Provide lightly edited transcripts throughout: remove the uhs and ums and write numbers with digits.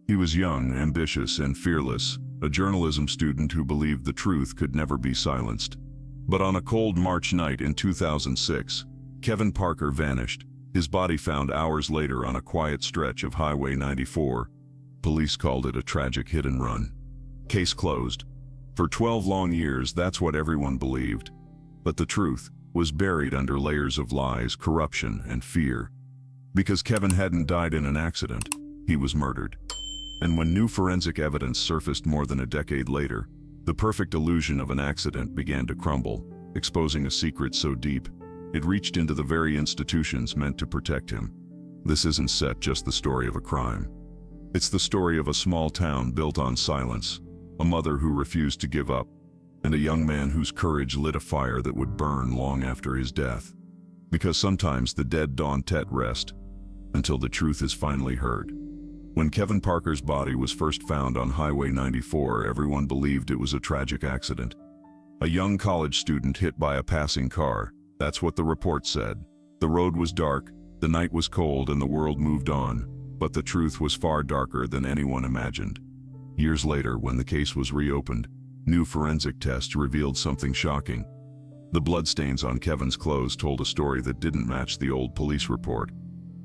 He was young, ambitious, and fearless, a journalism student who believed the truth could never be silenced. But on a cold March night in 2006, Kevin Parker vanished, his body found hours later on a quiet stretch of Highway 94. Police called it a tragic hit and run. Case closed. For 12 long years, that's what everyone believed. But the truth was buried under layers of lies, corruption, and fear. Because Kevin hadn't died in an accident, he was murdered. And when new forensic evidence surfaced more than a decade later, the perfect illusion of an accident began to crumble, exposing a secret so deep, it reached into the very institutions meant to protect him. This isn't just the story of a crime. It's the story of a small town built on silence, a mother who refused to give up, and a young man whose courage lit a fire that would burn long after his death. Because sometimes the dead don't rest until the truth is finally heard. When Kevin Parker's body was first found on Highway 94, everyone believed it was a tragic accident. A young college student hit by a passing car, that's what the report said. The road was dark, the night was cold, and the world moved on. But the truth was far darker than anyone imagined. Years later, when the case was reopened, new forensic tests revealed something shocking. The bloodstains on Kevin's clothes told a story that didn't match the old police report.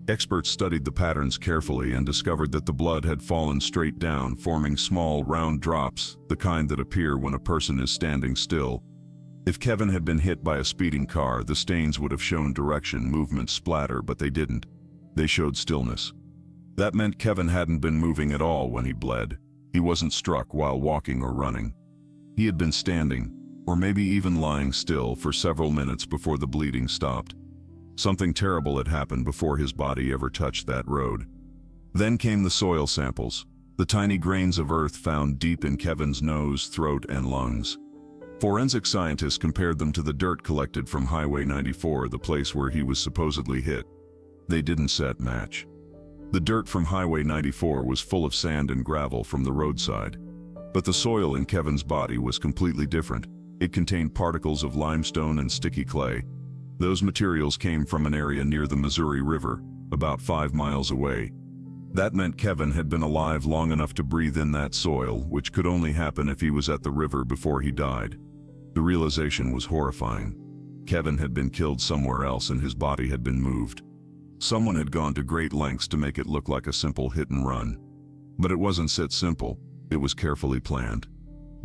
Experts studied the patterns carefully and discovered that the blood had fallen straight down, forming small, round drops, the kind that appear when a person is standing still. If Kevin had been hit by a speeding car, the stains would have shown direction, movement, splatter, but they didn't. They showed stillness. That meant Kevin hadn't been moving at all when he bled. He wasn't struck while walking or running. He had been standing, or maybe even lying still, for several minutes before the bleeding stopped. Something terrible had happened before his body ever touched that road. Then came the soil samples, the tiny grains of earth found deep in Kevin's nose, throat, and lungs. Forensic scientists compared them to the dirt collected from Highway 94, the place where he was supposedly hit. They didn't match. The dirt from Highway 94 was full of sand and gravel from the roadside. But the soil in Kevin's body was completely different. It contained particles of limestone and sticky clay. Those materials came from an area near the Missouri River, about 5 miles away. That meant Kevin had been alive long enough to breathe in that soil, which could only happen if he was at the river before he died. The realization was horrifying. Kevin had been killed somewhere else and his body had been moved. Someone had gone to great lengths to make it look like a simple hit and run. But it wasn't simple, it was carefully planned.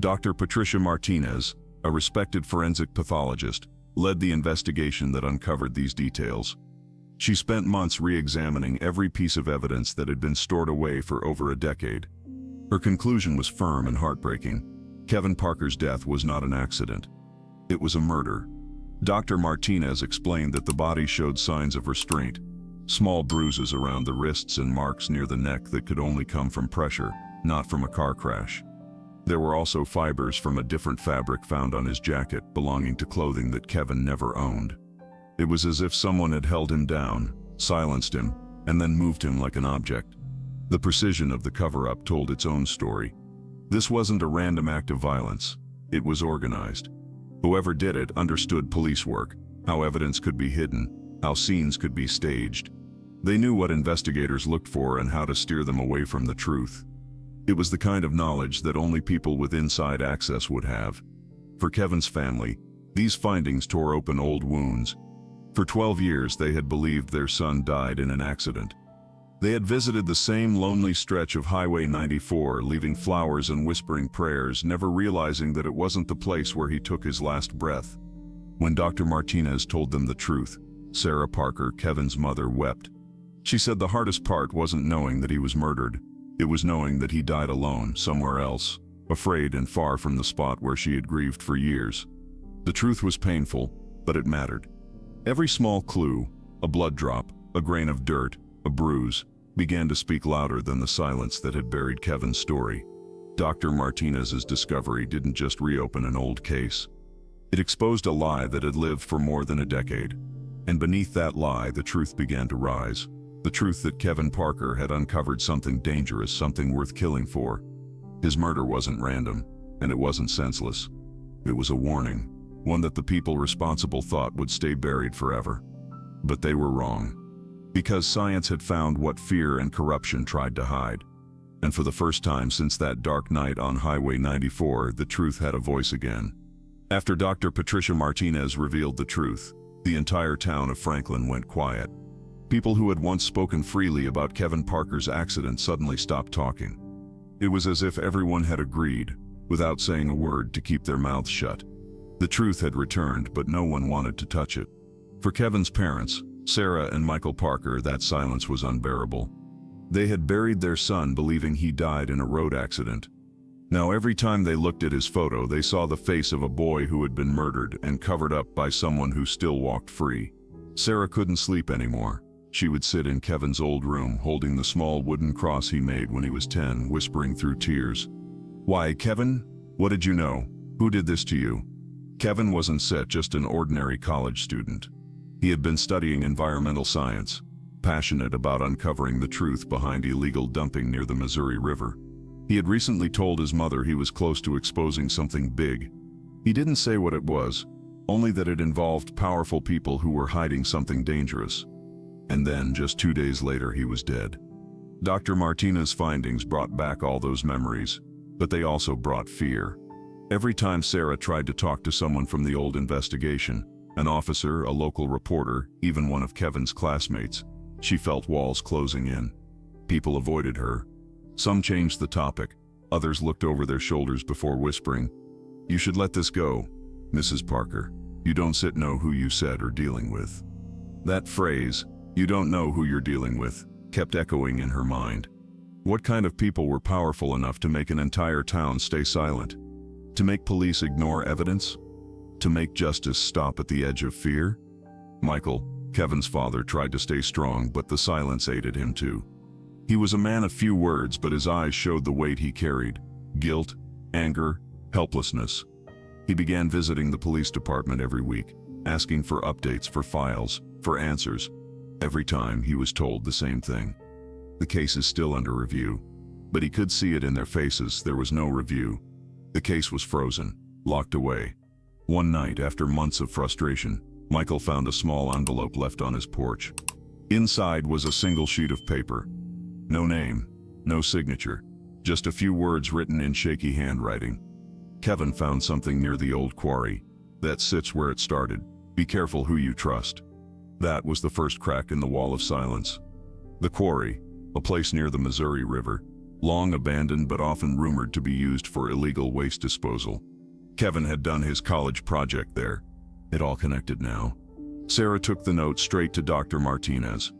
Dr. Patricia Martinez, a respected forensic pathologist, led the investigation that uncovered these details. She spent months re-examining every piece of evidence that had been stored away for over a decade. Her conclusion was firm and heartbreaking. Kevin Parker's death was not an accident. It was a murder. Dr. Martinez explained that the body showed signs of restraint. Small bruises around the wrists and marks near the neck that could only come from pressure, not from a car crash. There were also fibers from a different fabric found on his jacket, belonging to clothing that Kevin never owned. It was as if someone had held him down, silenced him, and then moved him like an object. The precision of the cover-up told its own story. This wasn't a random act of violence. It was organized. Whoever did it understood police work, how evidence could be hidden, how scenes could be staged. They knew what investigators looked for and how to steer them away from the truth. It was the kind of knowledge that only people with inside access would have. For Kevin's family, these findings tore open old wounds. For 12 years, they had believed their son died in an accident. They had visited the same lonely stretch of Highway 94, leaving flowers and whispering prayers, never realizing that it wasn't the place where he took his last breath. When Dr. Martinez told them the truth, Sarah Parker, Kevin's mother, wept. She said the hardest part wasn't knowing that he was murdered. It was knowing that he died alone, somewhere else, afraid and far from the spot where she had grieved for years. The truth was painful, but it mattered. Every small clue, a blood drop, a grain of dirt, a bruise, began to speak louder than the silence that had buried Kevin's story. Dr. Martinez's discovery didn't just reopen an old case. It exposed a lie that had lived for more than a decade. And beneath that lie, the truth began to rise. The truth that Kevin Parker had uncovered something dangerous, something worth killing for. His murder wasn't random, and it wasn't senseless. It was a warning, one that the people responsible thought would stay buried forever. But they were wrong. Because science had found what fear and corruption tried to hide. And for the first time since that dark night on Highway 94, the truth had a voice again. After Dr. Patricia Martinez revealed the truth, the entire town of Franklin went quiet. People who had once spoken freely about Kevin Parker's accident suddenly stopped talking. It was as if everyone had agreed, without saying a word, to keep their mouths shut. The truth had returned, but no one wanted to touch it. For Kevin's parents, Sarah and Michael Parker, that silence was unbearable. They had buried their son believing he died in a road accident. Now every time they looked at his photo, they saw the face of a boy who had been murdered and covered up by someone who still walked free. Sarah couldn't sleep anymore. She would sit in Kevin's old room, holding the small wooden cross he made when he was 10, whispering through tears. "Why, Kevin? What did you know? Who did this to you?" Kevin wasn't just an ordinary college student. He had been studying environmental science, passionate about uncovering the truth behind illegal dumping near the Missouri River. He had recently told his mother he was close to exposing something big. He didn't say what it was, only that it involved powerful people who were hiding something dangerous. And then, just 2 days later, he was dead. Dr. Martinez's findings brought back all those memories, but they also brought fear. Every time Sarah tried to talk to someone from the old investigation, an officer, a local reporter, even one of Kevin's classmates, she felt walls closing in. People avoided her. Some changed the topic. Others looked over their shoulders before whispering, "You should let this go, Mrs. Parker. You don't know who you said or dealing with." That phrase, "you don't know who you're dealing with," kept echoing in her mind. What kind of people were powerful enough to make an entire town stay silent? To make police ignore evidence? To make justice stop at the edge of fear? Michael, Kevin's father, tried to stay strong, but the silence aided him too. He was a man of few words, but his eyes showed the weight he carried: guilt, anger, helplessness. He began visiting the police department every week, asking for updates, for files, for answers. Every time he was told the same thing: "The case is still under review." But he could see it in their faces. There was no review. The case was frozen, locked away. One night, after months of frustration, Michael found a small envelope left on his porch. Inside was a single sheet of paper. No name, no signature, just a few words written in shaky handwriting. Kevin found something near the old quarry. That sits where it started. Be careful who you trust. That was the first crack in the wall of silence. The quarry, a place near the Missouri River, long abandoned but often rumored to be used for illegal waste disposal. Kevin had done his college project there. It all connected now. Sarah took the note straight to Dr. Martinez.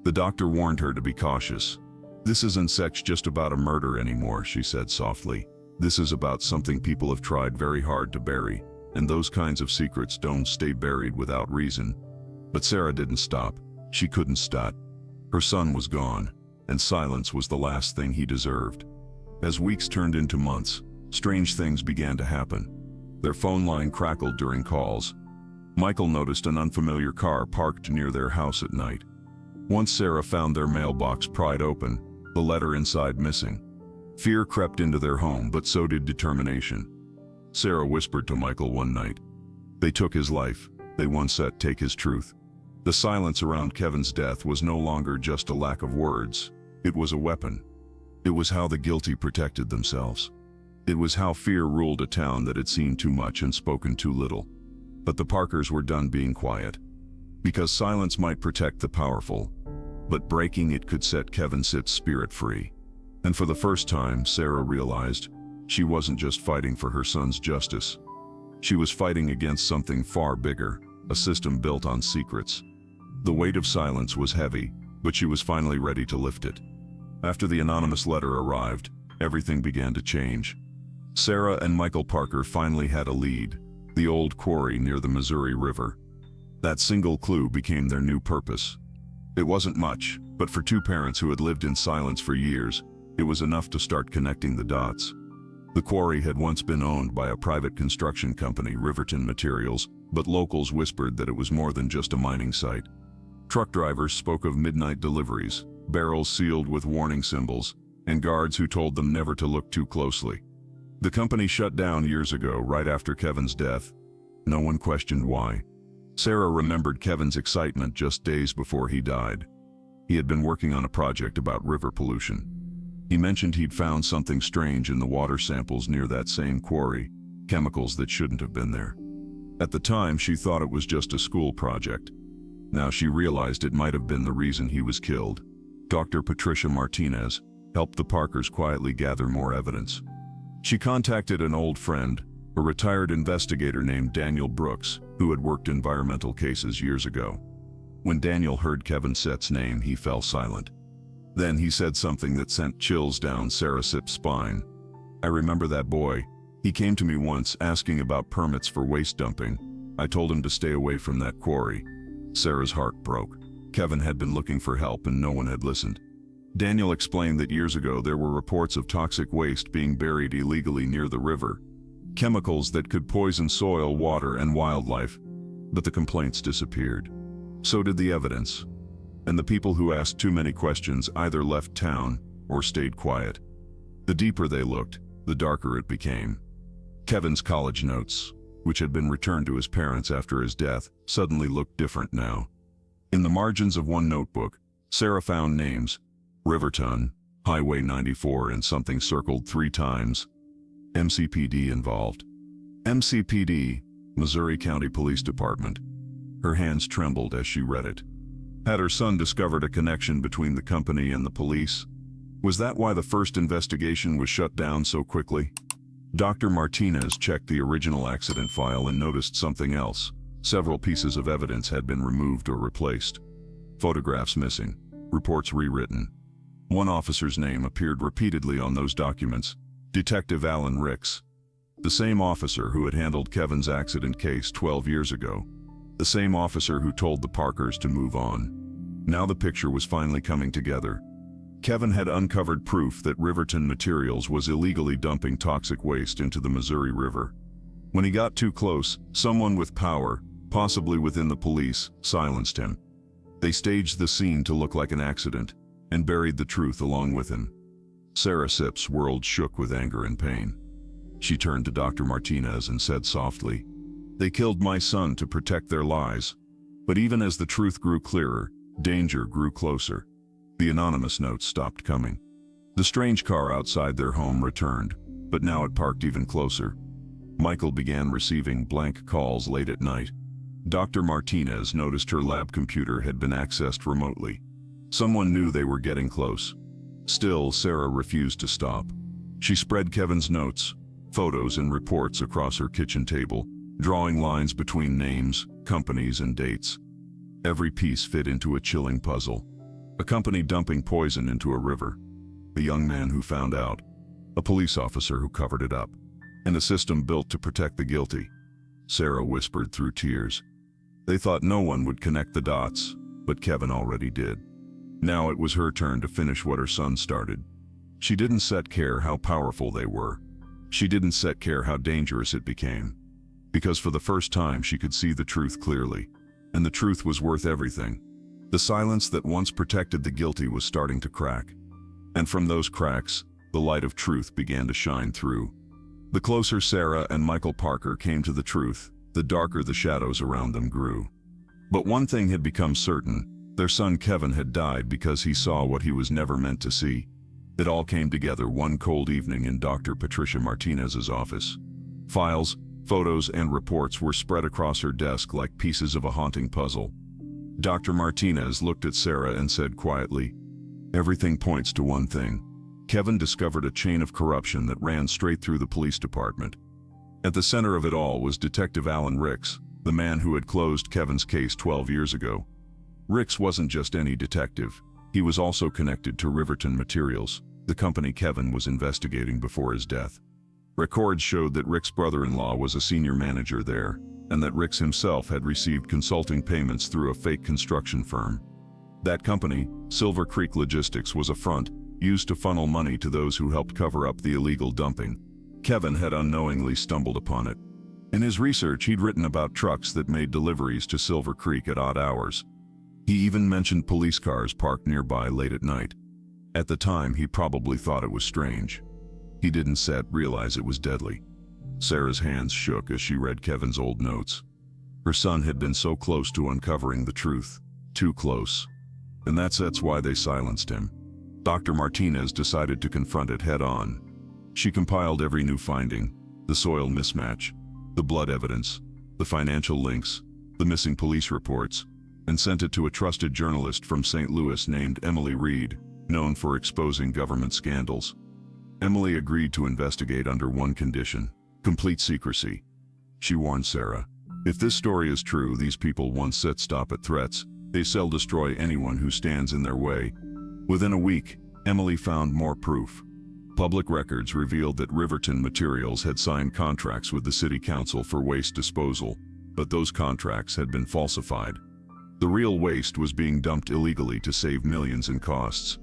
The doctor warned her to be cautious. "This isn't just about a murder anymore," she said softly. "This is about something people have tried very hard to bury, and those kinds of secrets don't stay buried without reason." But Sarah didn't stop. She couldn't stop. Her son was gone, and silence was the last thing he deserved. As weeks turned into months, strange things began to happen. Their phone line crackled during calls. Michael noticed an unfamiliar car parked near their house at night. Once Sarah found their mailbox pried open, the letter inside missing. Fear crept into their home, but so did determination. Sarah whispered to Michael one night, "They took his life. They won't take his truth." The silence around Kevin's death was no longer just a lack of words. It was a weapon. It was how the guilty protected themselves. It was how fear ruled a town that had seen too much and spoken too little. But the Parkers were done being quiet. Because silence might protect the powerful, but breaking it could set Kevin's spirit free. And for the first time, Sarah realized she wasn't just fighting for her son's justice. She was fighting against something far bigger, a system built on secrets. The weight of silence was heavy, but she was finally ready to lift it. After the anonymous letter arrived, everything began to change. Sarah and Michael Parker finally had a lead: the old quarry near the Missouri River. That single clue became their new purpose. It wasn't much, but for two parents who had lived in silence for years, it was enough to start connecting the dots. The quarry had once been owned by a private construction company, Riverton Materials, but locals whispered that it was more than just a mining site. Truck drivers spoke of midnight deliveries, barrels sealed with warning symbols, and guards who told them never to look too closely. The company shut down years ago, right after Kevin's death. No one questioned why. Sarah remembered Kevin's excitement just days before he died. He had been working on a project about river pollution. He mentioned he'd found something strange in the water samples near that same quarry, chemicals that shouldn't have been there. At the time, she thought it was just a school project. Now she realized it might have been the reason he was killed. Dr. Patricia Martinez helped the Parkers quietly gather more evidence. She contacted an old friend, a retired investigator named Daniel Brooks, who had worked environmental cases years ago. When Daniel heard Kevin Sett's name, he fell silent. Then he said something that sent chills down Sarah Sipp's spine. "I remember that boy. He came to me once asking about permits for waste dumping. I told him to stay away from that quarry." Sarah's heart broke. Kevin had been looking for help and no one had listened. Daniel explained that years ago there were reports of toxic waste being buried illegally near the river. Chemicals that could poison soil, water, and wildlife. But the complaints disappeared. So did the evidence. And the people who asked too many questions either left town or stayed quiet. The deeper they looked, the darker it became. Kevin's college notes, which had been returned to his parents after his death, suddenly looked different now. In the margins of one notebook, Sarah found names: Riverton, Highway 94, and something circled 3 times. MCPD involved. MCPD, Missouri County Police Department. Her hands trembled as she read it. Had her son discovered a connection between the company and the police? Was that why the first investigation was shut down so quickly? Dr. Martinez checked the original accident file and noticed something else. Several pieces of evidence had been removed or replaced. Photographs missing, reports rewritten. One officer's name appeared repeatedly on those documents: Detective Alan Ricks. The same officer who had handled Kevin's accident case 12 years ago. The same officer who told the Parkers to move on. Now the picture was finally coming together. Kevin had uncovered proof that Riverton Materials was illegally dumping toxic waste into the Missouri River. When he got too close, someone with power, possibly within the police, silenced him. They staged the scene to look like an accident and buried the truth along with him. Sarah Sipp's world shook with anger and pain. She turned to Dr. Martinez and said softly, "They killed my son to protect their lies." But even as the truth grew clearer, danger grew closer. The anonymous notes stopped coming. The strange car outside their home returned, but now it parked even closer. Michael began receiving blank calls late at night. Dr. Martinez noticed her lab computer had been accessed remotely. Someone knew they were getting close. Still, Sarah refused to stop. She spread Kevin's notes, photos, and reports across her kitchen table, drawing lines between names, companies, and dates. Every piece fit into a chilling puzzle. A company dumping poison into a river. A young man who found out. A police officer who covered it up. And a system built to protect the guilty. Sarah whispered through tears. They thought no one would connect the dots, but Kevin already did. Now it was her turn to finish what her son started. She didn't set care how powerful they were. She didn't set care how dangerous it became. Because for the first time she could see the truth clearly. And the truth was worth everything. The silence that once protected the guilty was starting to crack. And from those cracks, the light of truth began to shine through. The closer Sarah and Michael Parker came to the truth, the darker the shadows around them grew. But one thing had become certain: their son Kevin had died because he saw what he was never meant to see. It all came together one cold evening in Dr. Patricia Martinez's office. Files, photos, and reports were spread across her desk like pieces of a haunting puzzle. Dr. Martinez looked at Sarah and said quietly, "Everything points to one thing. Kevin discovered a chain of corruption that ran straight through the police department. At the center of it all was Detective Alan Ricks, the man who had closed Kevin's case 12 years ago. Ricks wasn't just any detective. He was also connected to Riverton Materials, the company Kevin was investigating before his death. Records showed that Rick's brother-in-law was a senior manager there, and that Ricks himself had received consulting payments through a fake construction firm. That company, Silver Creek Logistics, was a front used to funnel money to those who helped cover up the illegal dumping. Kevin had unknowingly stumbled upon it. In his research, he'd written about trucks that made deliveries to Silver Creek at odd hours. He even mentioned police cars parked nearby late at night. At the time, he probably thought it was strange. He didn't realize it was deadly. Sarah's hands shook as she read Kevin's old notes. Her son had been so close to uncovering the truth. Too close. And that's why they silenced him. Dr. Martinez decided to confront it head-on. She compiled every new finding: the soil mismatch, the blood evidence, the financial links, the missing police reports, and sent it to a trusted journalist from St. Louis named Emily Reed, known for exposing government scandals. Emily agreed to investigate under one condition: complete secrecy. She warned Sarah, "If this story is true, these people won't stop at threats. They destroy anyone who stands in their way." Within a week, Emily found more proof. Public records revealed that Riverton Materials had signed contracts with the city council for waste disposal, but those contracts had been falsified. The real waste was being dumped illegally to save millions in costs.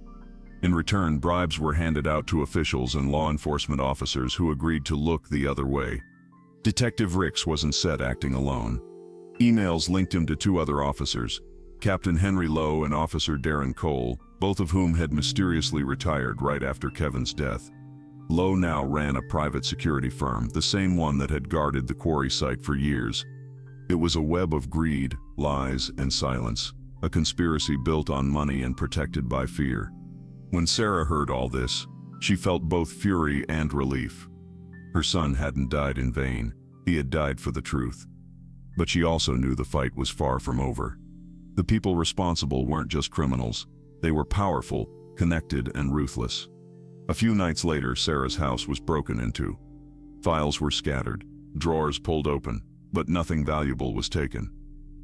In return, bribes were handed out to officials and law enforcement officers who agreed to look the other way. Detective Ricks wasn't acting alone. Emails linked him to two other officers, Captain Henry Lowe and Officer Darren Cole, both of whom had mysteriously retired right after Kevin's death. Lowe now ran a private security firm, the same one that had guarded the quarry site for years. It was a web of greed, lies, and silence, a conspiracy built on money and protected by fear. When Sarah heard all this, she felt both fury and relief. Her son hadn't died in vain, he had died for the truth. But she also knew the fight was far from over. The people responsible weren't just criminals, they were powerful, connected, and ruthless. A few nights later, Sarah's house was broken into. Files were scattered, drawers pulled open, but nothing valuable was taken.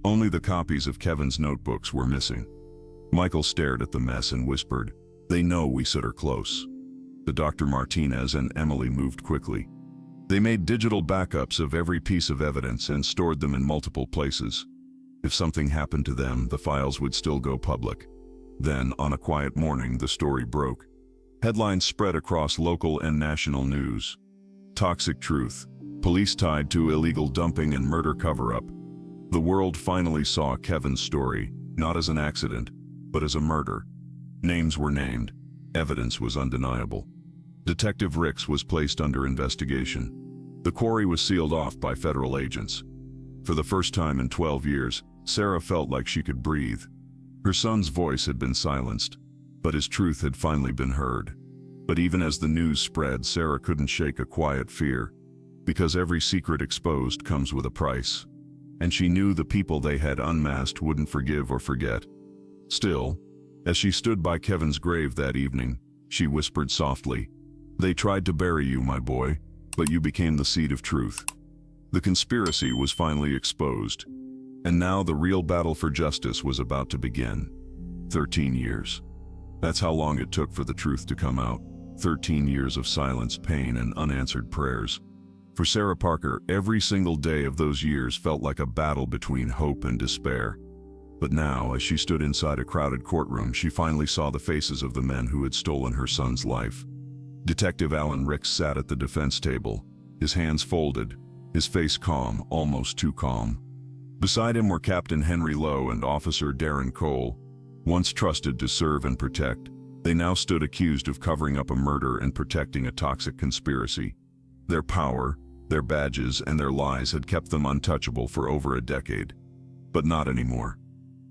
Only the copies of Kevin's notebooks were missing. Michael stared at the mess and whispered, "They know we sit her close." The Dr. Martinez and Emily moved quickly. They made digital backups of every piece of evidence and stored them in multiple places. If something happened to them, the files would still go public. Then, on a quiet morning, the story broke. Headlines spread across local and national news. Toxic truth. Police tied to illegal dumping and murder cover-up. The world finally saw Kevin's story, not as an accident, but as a murder. Names were named. Evidence was undeniable. Detective Ricks was placed under investigation. The quarry was sealed off by federal agents. For the first time in 12 years, Sarah felt like she could breathe. Her son's voice had been silenced, but his truth had finally been heard. But even as the news spread, Sarah couldn't shake a quiet fear, because every secret exposed comes with a price. And she knew the people they had unmasked wouldn't forgive or forget. Still, as she stood by Kevin's grave that evening, she whispered softly, "They tried to bury you, my boy, but you became the seed of truth." The conspiracy was finally exposed, and now the real battle for justice was about to begin. 13 years. That's how long it took for the truth to come out. 13 years of silence, pain, and unanswered prayers. For Sarah Parker, every single day of those years felt like a battle between hope and despair. But now, as she stood inside a crowded courtroom, she finally saw the faces of the men who had stolen her son's life. Detective Alan Ricks sat at the defense table, his hands folded, his face calm, almost too calm. Beside him were Captain Henry Lowe and Officer Darren Cole. Once trusted to serve and protect, they now stood accused of covering up a murder and protecting a toxic conspiracy. Their power, their badges, and their lies had kept them untouchable for over a decade. But not anymore.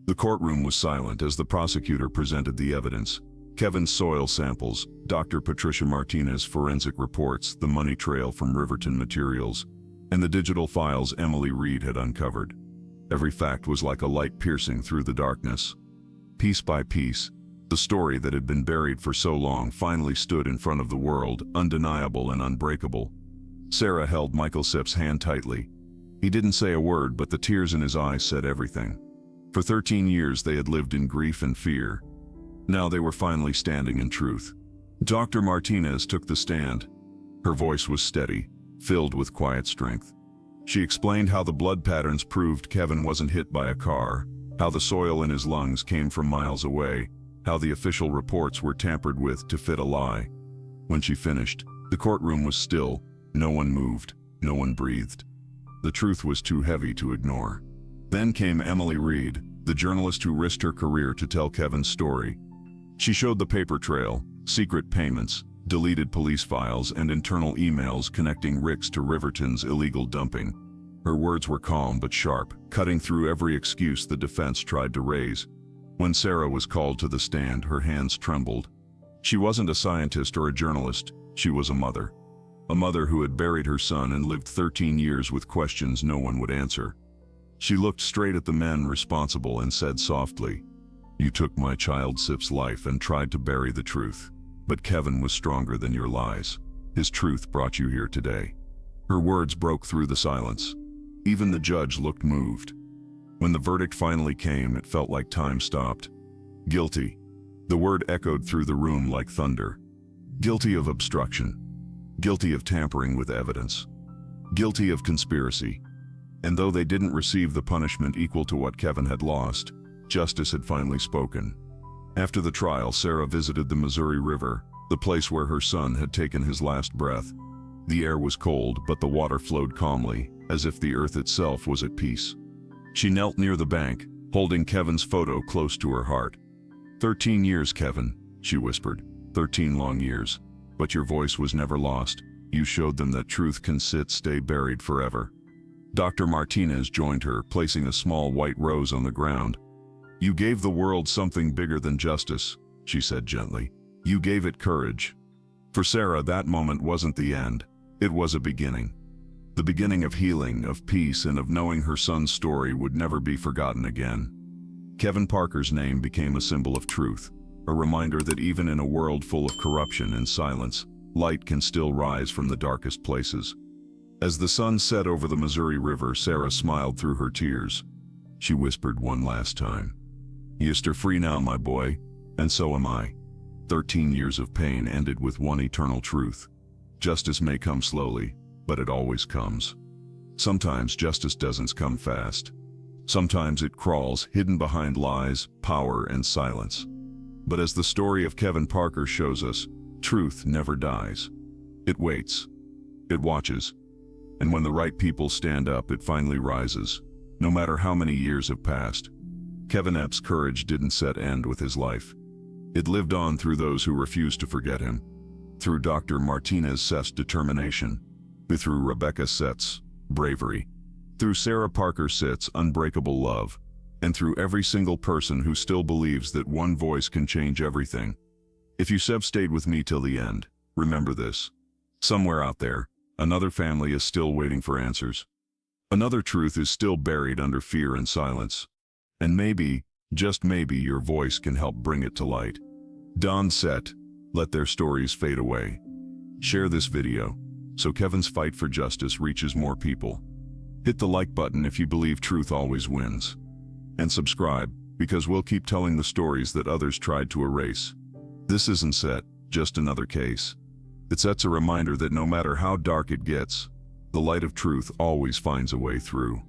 The courtroom was silent as the prosecutor presented the evidence: Kevin's soil samples, Dr. Patricia Martinez forensic reports, the money trail from Riverton Materials, and the digital files Emily Reed had uncovered. Every fact was like a light piercing through the darkness. Piece by piece, the story that had been buried for so long finally stood in front of the world, undeniable and unbreakable. Sarah held Michael Sipp's hand tightly. He didn't say a word, but the tears in his eyes said everything. For 13 years they had lived in grief and fear. Now they were finally standing in truth. Dr. Martinez took the stand. Her voice was steady, filled with quiet strength. She explained how the blood patterns proved Kevin wasn't hit by a car, how the soil in his lungs came from miles away, how the official reports were tampered with to fit a lie. When she finished, the courtroom was still. No one moved, no one breathed. The truth was too heavy to ignore. Then came Emily Reed, the journalist who risked her career to tell Kevin's story. She showed the paper trail, secret payments, deleted police files, and internal emails connecting Ricks to Riverton's illegal dumping. Her words were calm but sharp, cutting through every excuse the defense tried to raise. When Sarah was called to the stand, her hands trembled. She wasn't a scientist or a journalist, she was a mother. A mother who had buried her son and lived 13 years with questions no one would answer. She looked straight at the men responsible and said softly, "You took my child Sip's life and tried to bury the truth. But Kevin was stronger than your lies. His truth brought you here today." Her words broke through the silence. Even the judge looked moved. When the verdict finally came, it felt like time stopped. Guilty. The word echoed through the room like thunder. Guilty of obstruction. Guilty of tampering with evidence. Guilty of conspiracy. And though they didn't receive the punishment equal to what Kevin had lost, justice had finally spoken. After the trial, Sarah visited the Missouri River, the place where her son had taken his last breath. The air was cold, but the water flowed calmly, as if the earth itself was at peace. She knelt near the bank, holding Kevin's photo close to her heart. 13 years, Kevin," she whispered. 13 long years. But your voice was never lost. You showed them that truth can stay buried forever." Dr. Martinez joined her, placing a small white rose on the ground. "You gave the world something bigger than justice," she said gently. "You gave it courage." For Sarah, that moment wasn't the end. It was a beginning. The beginning of healing, of peace, and of knowing her son's story would never be forgotten again. Kevin Parker's name became a symbol of truth, a reminder that even in a world full of corruption and silence, light can still rise from the darkest places. As the sun set over the Missouri River, Sarah smiled through her tears. She whispered one last time, "You're free now, my boy, and so am I." 13 years of pain ended with one eternal truth. Justice may come slowly, but it always comes. Sometimes justice doesn't come fast. Sometimes it crawls, hidden behind lies, power, and silence. But as the story of Kevin Parker shows us, truth never dies. It waits. It watches. And when the right people stand up, it finally rises, no matter how many years have passed. Kevin Epps' courage didn't end with his life. It lived on through those who refused to forget him, through Dr. Martinez's determination, through Rebecca Sett's bravery, through Sarah Parker Sett's unbreakable love, and through every single person who still believes that one voice can change everything. If you have stayed with me till the end, remember this. Somewhere out there, another family is still waiting for answers. Another truth is still buried under fear and silence. And maybe, just maybe, your voice can help bring it to light. Don't let their stories fade away. Share this video, so Kevin's fight for justice reaches more people. Hit the like button if you believe truth always wins. And subscribe, because we'll keep telling the stories that others tried to erase. This isn't just another case. It's a reminder that no matter how dark it gets, the light of truth always finds a way through.